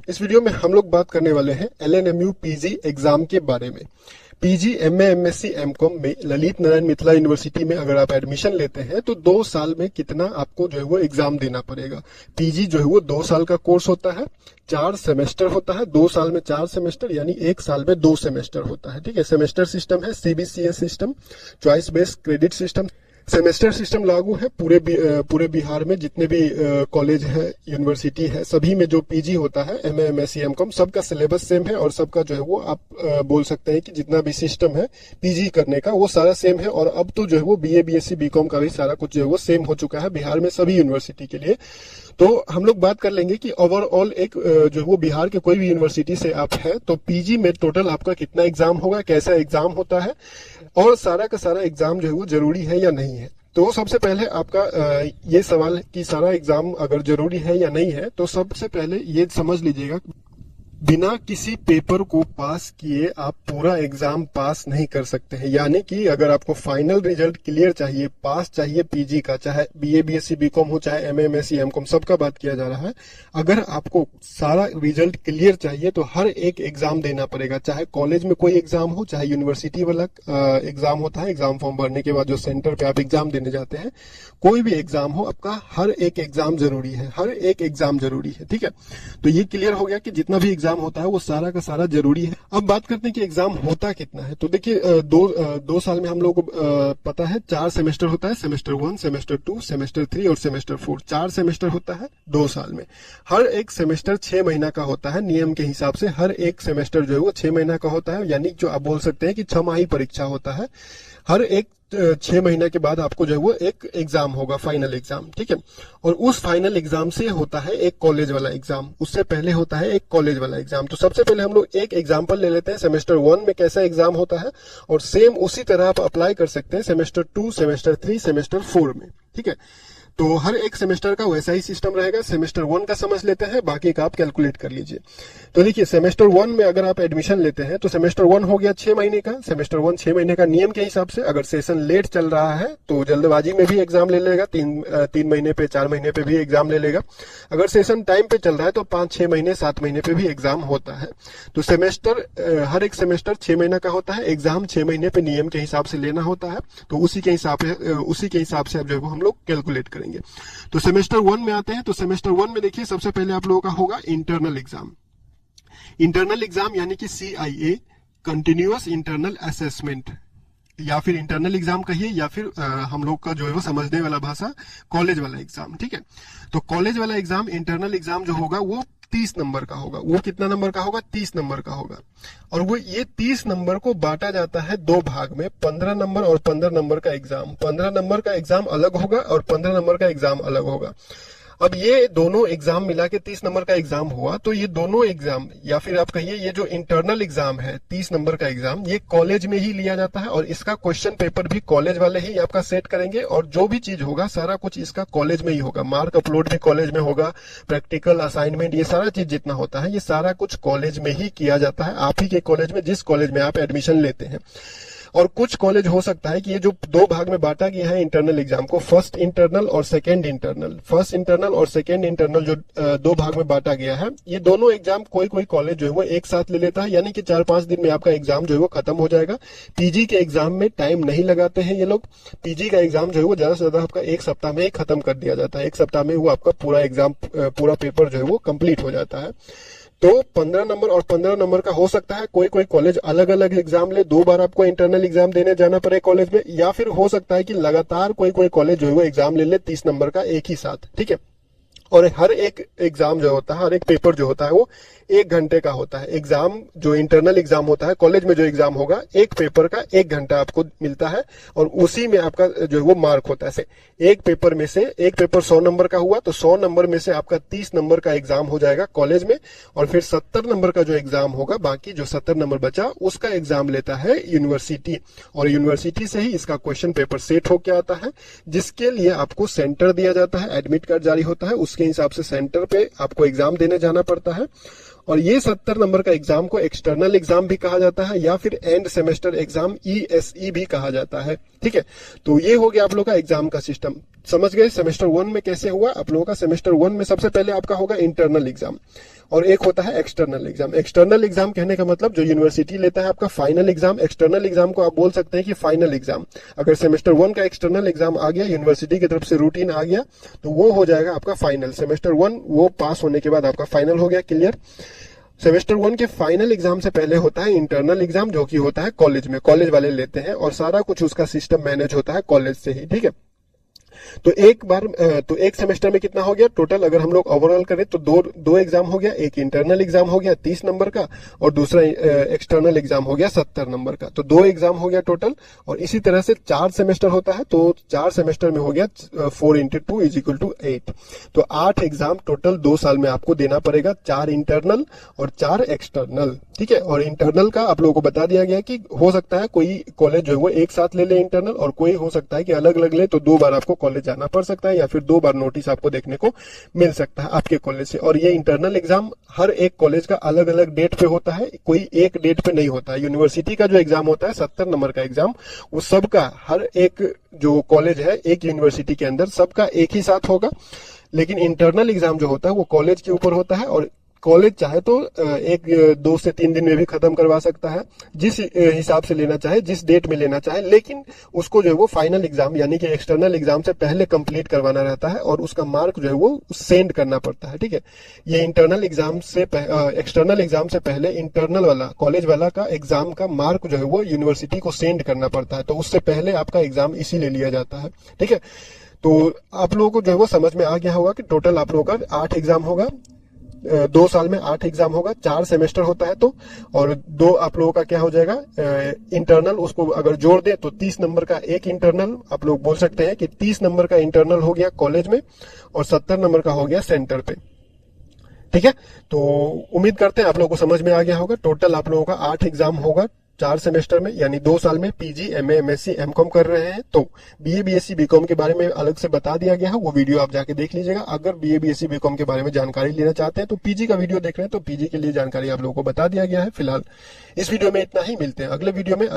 इस वीडियो में हम लोग बात करने वाले हैं LNMU पीजी एग्जाम के बारे में। पीजी, एमए, एमएससी, एमकॉम में ललित नारायण मिथिला यूनिवर्सिटी में अगर आप एडमिशन लेते हैं तो 2 साल में कितना आपको जो है वो एग्जाम देना पड़ेगा। पीजी जो है वो 2 साल का कोर्स होता है, 4 सेमेस्टर होता है, 2 साल में 4 सेमेस्टर यानी 1 साल में 2 सेमेस्टर होता है। ठीक है, सेमेस्टर सिस्टम है, CBCS system, choice based credit system. Semester system लागू है पूरे बिहार में जितने भी कॉलेज है, यूनिवर्सिटी है, सभी में जो पीजी होता है, एमए, एमएससी, एमकॉम, सबका सिलेबस सेम है और सबका जो है वो आप बोल सकते हैं कि जितना भी सिस्टम है पीजी करने का वो सारा सेम है। और अब तो जो है वो बीए, बीएससी, बीकॉम का भी सारा कुछ जो है वो सेम हो चुका है बिहार में सभी यूनिवर्सिटी के लिए। तो हम लोग बात कर लेंगे कि ओवरऑल एक जो है वो बिहार के कोई भी यूनिवर्सिटी से आप है तो पीजी में टोटल आपका कितना एग्जाम होगा, कैसा एग्जाम होता है और सारा का सारा एग्जाम जो है वो जरूरी है या नहीं है। तो सबसे पहले आपका ये सवाल कि सारा एग्जाम अगर जरूरी है या नहीं है, तो सबसे पहले ये समझ लीजिएगा बिना किसी पेपर को पास किए आप पूरा एग्जाम पास नहीं कर सकते हैं। यानी कि अगर आपको फाइनल रिजल्ट क्लियर चाहिए, पास चाहिए पीजी का, चाहे बीए, बीएससी, बीकॉम हो, चाहे एमए, एमएससी, एमकॉम, सबका बात किया जा रहा है। अगर आपको सारा रिजल्ट क्लियर चाहिए तो हर एक एग्जाम देना पड़ेगा, चाहे कॉलेज में कोई एग्जाम हो, चाहे यूनिवर्सिटी वाला एग्जाम होता है, एग्जाम फॉर्म भरने के बाद जो सेंटर पे आप एग्जाम देने जाते हैं, कोई भी एग्जाम हो, आपका हर एक एग्जाम जरूरी है, हर एक एग्जाम जरूरी है। ठीक है, तो ये क्लियर हो गया कि जितना भी एग्जाम होता है वो सारा का सारा जरूरी है। अब बात करते हैं कि एग्जाम होता कितना है। तो देखिए दो साल में हम लोग को पता है 4 सेमेस्टर होता है, सेमेस्टर 1, सेमेस्टर 2, सेमेस्टर 3 और सेमेस्टर 4। 4 सेमेस्टर होता है 2 साल में। हर एक सेमेस्टर 6 महीना का होता है नियम के हिसाब से। हर एक सेमेस्टर जो है वो 6 महीना का होता है, यानी जो आप बोल सकते हैं कि 6 माही परीक्षा होता है। हर एक 6 महीने के बाद आपको जो है वो एक एग्जाम होगा, फाइनल एग्जाम। ठीक है, और उस फाइनल एग्जाम से होता है एक कॉलेज वाला एग्जाम, उससे पहले होता है एक कॉलेज वाला एग्जाम। तो सबसे पहले हम लोग एक एग्जाम्पल ले लेते हैं सेमेस्टर 1 में कैसा एग्जाम होता है, और सेम उसी तरह आप अप्लाई कर सकते हैं सेमेस्टर 2, सेमेस्टर 3, सेमेस्टर 4 में। ठीक है, तो हर एक सेमेस्टर का वैसा ही सिस्टम रहेगा। सेमेस्टर 1 का समझ लेते हैं, बाकी का आप कैलकुलेट कर लीजिए। तो देखिए सेमेस्टर 1 में अगर आप एडमिशन लेते हैं तो सेमेस्टर 1 हो गया 6 महीने का। सेमेस्टर 1 6 महीने का नियम के हिसाब से। अगर सेशन लेट चल रहा है तो जल्दबाजी में भी एग्जाम ले लेगा, 3 महीने पे, 4 महीने पे भी एग्जाम ले लेगा। अगर सेशन टाइम पे चल रहा है तो 5, 6 महीने, 7 महीने पे भी एग्जाम होता है। तो सेमेस्टर हर एक सेमेस्टर 6 महीना का होता है, एग्जाम 6 महीने पे नियम के हिसाब से लेना होता है। तो उसी के हिसाब से अब जो हम लोग कैलकुलेट करेंगे। तो सेमेस्टर 1 में आते हैं। तो सेमेस्टर 1 में देखिए सबसे पहले आप लोगों का होगा इंटरनल एग्जाम। इंटरनल एग्जाम यानी कि CIA, कंटिन्यूअस इंटरनल असेसमेंट, या फिर इंटरनल एग्जाम कहिए, या फिर हम लोग का जो है वो समझने वाला भाषा कॉलेज वाला एग्जाम। ठीक है, तो कॉलेज वाला एग्जाम, इंटरनल एग्जाम जो होगा वो 30 नंबर का होगा। वो कितना नंबर का होगा? 30 नंबर का होगा। और वो ये 30 नंबर को बांटा जाता है 2 भाग में, 15 नंबर और 15 नंबर का एग्जाम। 15 नंबर का एग्जाम अलग होगा और 15 नंबर का एग्जाम अलग होगा। अब ये दोनों एग्जाम मिला के 30 नंबर का एग्जाम हुआ, तो ये दोनों एग्जाम, या फिर आप कहिए ये जो इंटरनल एग्जाम है 30 नंबर का एग्जाम, ये कॉलेज में ही लिया जाता है और इसका क्वेश्चन पेपर भी कॉलेज वाले ही आपका सेट करेंगे। और जो भी चीज होगा सारा कुछ इसका कॉलेज में ही होगा। मार्क अपलोड भी कॉलेज में होगा, प्रैक्टिकल असाइनमेंट, ये सारा चीज जितना होता है ये सारा कुछ कॉलेज में ही किया जाता है, आप ही के कॉलेज में, जिस कॉलेज में आप एडमिशन लेते हैं। और कुछ कॉलेज हो सकता है कि ये जो 2 भाग में बांटा गया है इंटरनल एग्जाम को, फर्स्ट इंटरनल और सेकंड इंटरनल, फर्स्ट इंटरनल और सेकंड इंटरनल जो 2 भाग में बांटा गया है, ये दोनों एग्जाम कोई कॉलेज जो है वो एक साथ ले लेता है, यानी कि 4-5 दिन में आपका एग्जाम जो है वो खत्म हो जाएगा। पीजी के एग्जाम में टाइम नहीं लगाते हैं ये लोग। पीजी का एग्जाम जो है वो ज्यादा से ज्यादा आपका 1 सप्ताह में ही खत्म कर दिया जाता है। 1 सप्ताह में वो आपका पूरा एग्जाम, पूरा पेपर जो है वो कंप्लीट हो जाता है। तो 15 नंबर और 15 नंबर का हो सकता है कोई कॉलेज अलग अलग एग्जाम ले, 2 बार आपको इंटरनल एग्जाम देने जाना पड़े कॉलेज में, या फिर हो सकता है कि लगातार कोई कॉलेज जो है वो एग्जाम ले ले 30 नंबर का एक ही साथ। ठीक है, और हर एक एग्जाम जो होता है, हर एक पेपर जो होता है वो 1 घंटे का होता है। एग्जाम जो इंटरनल एग्जाम होता है कॉलेज में, जो एग्जाम होगा, एक पेपर का 1 घंटा आपको मिलता है और उसी में आपका जो है वो मार्क होता है। एक पेपर में से, एक पेपर 100 नंबर का हुआ तो 100 नंबर में से आपका 30 नंबर का एग्जाम हो जाएगा कॉलेज में, और फिर 70 नंबर का जो एग्जाम होगा, बाकी जो 70 नंबर बचा उसका एग्जाम लेता है यूनिवर्सिटी, और यूनिवर्सिटी से ही इसका क्वेश्चन पेपर सेट होकर आता है, जिसके लिए आपको सेंटर दिया जाता है, एडमिट कार्ड जारी होता है, उसके हिसाब से सेंटर पे आपको एग्जाम देने जाना पड़ता है। और ये 70 नंबर का एग्जाम को एक्सटर्नल एग्जाम भी कहा जाता है, या फिर एंड सेमेस्टर एग्जाम ESE भी कहा जाता है। ठीक है, तो ये हो गया आप लोग का एग्जाम का सिस्टम। समझ गए सेमेस्टर 1 में कैसे हुआ आप लोगों का? सेमेस्टर 1 में सबसे पहले आपका होगा इंटरनल एग्जाम, और एक होता है एक्सटर्नल एग्जाम। एक्सटर्नल एग्जाम कहने का मतलब जो यूनिवर्सिटी लेता है आपका फाइनल एग्जाम। एक्सटर्नल एग्जाम को आप बोल सकते हैं कि फाइनल एग्जाम। अगर सेमेस्टर 1 का एक्सटर्नल एग्जाम आ गया, यूनिवर्सिटी की तरफ से रूटीन आ गया, तो वो हो जाएगा आपका फाइनल। सेमेस्टर 1 वो पास होने के बाद आपका फाइनल हो गया, क्लियर। सेमेस्टर 1 के फाइनल एग्जाम से पहले होता है इंटरनल एग्जाम, जो कि होता है कॉलेज में, कॉलेज वाले लेते हैं और सारा कुछ उसका सिस्टम मैनेज होता है कॉलेज से ही, ठीक है। तो एक सेमेस्टर में कितना हो गया टोटल, अगर हम लोग ओवरऑल करें तो दो एग्जाम हो गया। एक इंटरनल एग्जाम हो गया 30 नंबर का और दूसरा एक्सटर्नल एग्जाम हो गया 70 नंबर का। तो 2 एग्जाम हो गया टोटल। और इसी तरह से 4 सेमेस्टर होता है, तो 4 सेमेस्टर में हो गया 4 × 2 = 8। तो 8 एग्जाम टोटल 2 साल में आपको देना पड़ेगा, 4 इंटरनल और 4 एक्सटर्नल, ठीक है। और इंटरनल का आप लोगों को बता दिया गया कि हो सकता है कोई कॉलेज जो है वो एक साथ ले ले इंटरनल, और कोई हो सकता है कि अलग अलग ले, तो 2 बार आपको कॉलेज जाना पड़ सकता है या फिर 2 बार नोटिस आपको देखने को मिल सकता है आपके कॉलेज से। और ये इंटरनल एग्जाम हर एक कॉलेज का अलग अलग डेट पे होता है, कोई एक डेट पे नहीं होता है। यूनिवर्सिटी का जो एग्जाम होता है 70 नंबर का एग्जाम, वो सबका हर एक जो कॉलेज है एक यूनिवर्सिटी के अंदर सबका एक ही साथ होगा। लेकिन इंटरनल एग्जाम जो होता है वो कॉलेज के ऊपर होता है, और कॉलेज चाहे तो 2 से 3 दिन में भी खत्म करवा सकता है, जिस हिसाब से लेना चाहे, जिस डेट में लेना चाहे। लेकिन उसको जो है वो फाइनल एग्जाम यानी कि एक्सटर्नल एग्जाम से पहले कंप्लीट करवाना रहता है, और उसका मार्क जो है वो सेंड करना पड़ता है, ठीक है। ये इंटरनल एग्जाम से एक्सटर्नल एग्जाम से पहले इंटरनल वाला कॉलेज वाला का एग्जाम का मार्क जो है वो यूनिवर्सिटी को सेंड करना पड़ता है, तो उससे पहले आपका एग्जाम इसीलिए लिया जाता है, ठीक है। तो आप लोगों को जो है वो समझ में आ गया होगा कि टोटल आप लोगों का 8 एग्जाम होगा, 2 साल में 8 एग्जाम होगा, 4 सेमेस्टर होता है तो, और 2 आप लोगों का क्या हो जाएगा इंटरनल, उसको अगर जोड़ दे तो 30 नंबर का एक इंटरनल, आप लोग बोल सकते हैं कि 30 नंबर का इंटरनल हो गया कॉलेज में और 70 नंबर का हो गया सेंटर पे, ठीक है। तो उम्मीद करते हैं आप लोगों को समझ में आ गया होगा। टोटल आप लोगों का 8 एग्जाम होगा 4 सेमेस्टर में, यानी 2 साल में पीजी, एमए, एमएससी, एमकॉम कर रहे हैं तो बीए, बीएससी, बीकॉम के बारे में अलग से बता दिया गया है, वो वीडियो आप जाके देख लीजिएगा। अगर बीए, बीएससी, बीकॉम के बारे में जानकारी लेना चाहते हैं तो पीजी का वीडियो देख रहे हैं तो पीजी के लिए जानकारी आप लोगों को बता दिया गया है। फिलहाल इस वीडियो में इतना ही, मिलते हैं अगले वीडियो में।